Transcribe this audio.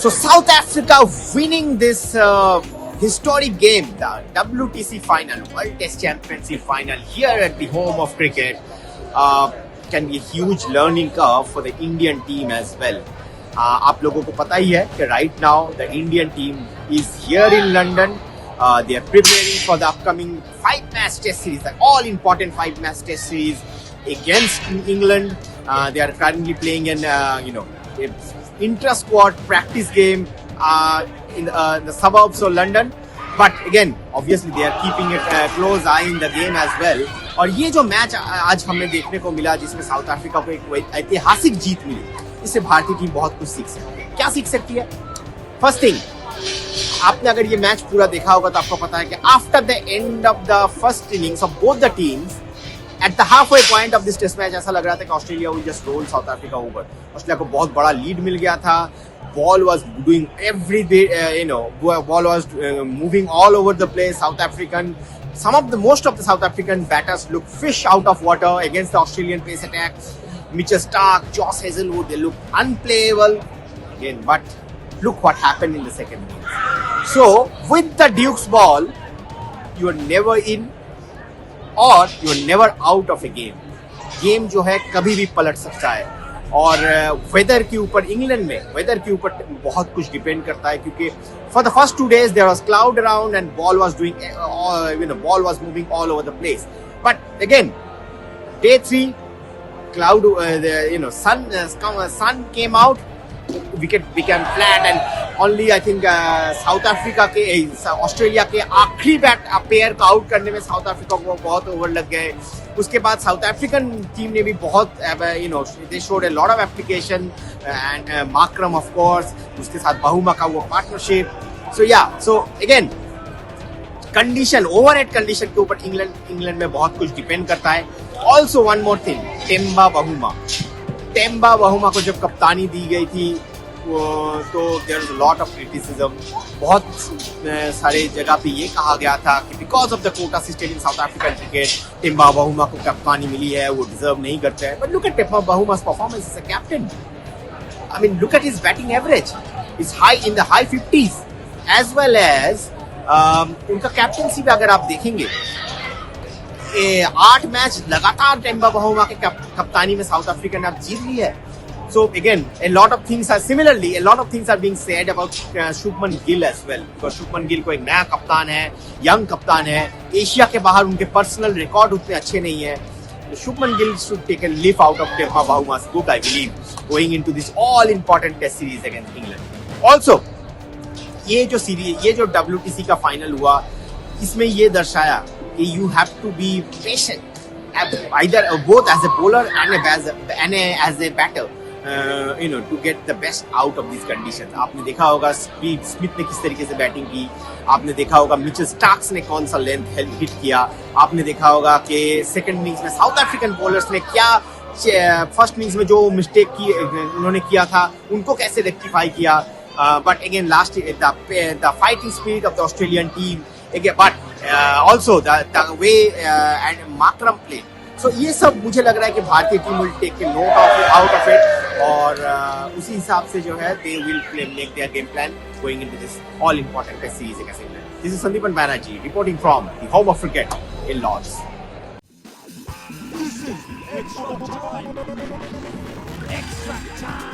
So South Africa winning this historic game, the WTC final, World Test Championship final here at the home of cricket, can be a huge learning curve for the Indian team as well. आप लोगों को पता ही है कि right now the Indian team is here in London. They are preparing for the upcoming 5-match test series, the all important 5-match test series against England. They are currently playing in intra-squad practice game in the suburbs of London. But again, obviously they are keeping it close eye in the game as well. और ये जो match आज हमें देखने को मिला जिसमें south Africa को एक ऐतिहासिक जीत मिली, इससे भारतीय टीम बहुत कुछ सीख सकती है. क्या सीख सकती है? फर्स्ट थिंग, आपने अगर ये मैच पूरा देखा होगा तो आपको पता है कि after the end of the first innings of both the teams at the halfway point of this test match ऐसा लग रहा था कि Australia will just roll South Africa over. Australia को बहुत बड़ा लीड मिल गया था. Ball was doing ball was moving all over the place. Most of the South African batters look fish out of water against the Australian pace attacks. Mitchell Starc, Josh Hazlewood, they look unplayable again. But look what happened in the second innings. So with the Duke's ball, you are never in और you are never out of a game. Game जो है कभी भी पलट सकता है. और weather के ऊपर इंग्लैंड में वेदर के ऊपर बहुत कुछ डिपेंड करता है क्योंकि for the first 2 days there was cloud around and ball was moving all over the place. But again day 3 cloud sun came out, wicket became flat and only I think south Africa के Australia के आखिरी pair को out करने में south Africa को बहुत over लग गए. उसके बाद साउथ अफ्रीकन टीम ने भी बहुत they showed a lot of application and Markram of course, उसके साथ बहुमा का वो partnership. So again condition, overhead condition के ऊपर इंग्लैंड में बहुत कुछ डिपेंड करता है. Also one more thing, Temba Bavuma को जब कप्तानी दी गई थी तो there is a lot of criticism. बहुत सारे जगह पे ये कहा गया था कि because of the quota system in South African cricket Temba Bavuma को कप्तानी मिली है, वो डिजर्व नहीं करते हैं. But look at Temba Bavuma's performance as a captain. I mean look at his batting average is high in the high 50s as well as उनका captaincy पे अगर आप देखेंगे 8 मैच लगातार टेम्बा बहुमा के कप्तानी में साउथ अफ्रीका ने अब जीत ली है. So again, a lot of things are being said about Shubman Gill as well. Because Shubman Gill को एक नया कप्तान है, यंग कप्तान है. एशिया के बाहर उनके पर्सनल रिकॉर्ड उतने अच्छे नहीं है. Shubman Gill should take a leaf out of Temba Bahuma's book, I believe, going into this all important test series against England. Also, ये जो WTC का फाइनल हुआ, इसमें ये दर्शाया कि you have to be patient, either both as a bowler and as a batter. To get the best out of these conditions. आपने देखा होगा स्मिथ ने किस तरीके से बैटिंग की. आपने देखा होगा मिचेल स्टार्क्स ने कौन सा लेंथ हिट किया. आपने देखा होगा कि सेकंड इनिंग्स में साउथ अफ्रीकन बॉलर्स ने क्या फर्स्ट इनिंग्स में जो मिस्टेक की उन्होंने किया था उनको कैसे रेक्टिफाई किया. But again last the fighting spirit of the Australian team, but also the way and Markram play. So ये सब मुझे लग रहा है कि भारतीय team will take a note out of it और उसी हिसाब से जो है they will make their game plan going into this all important test series against England. This is Sandipan Banerjee reporting from the home of cricket in Lord's. Extra time.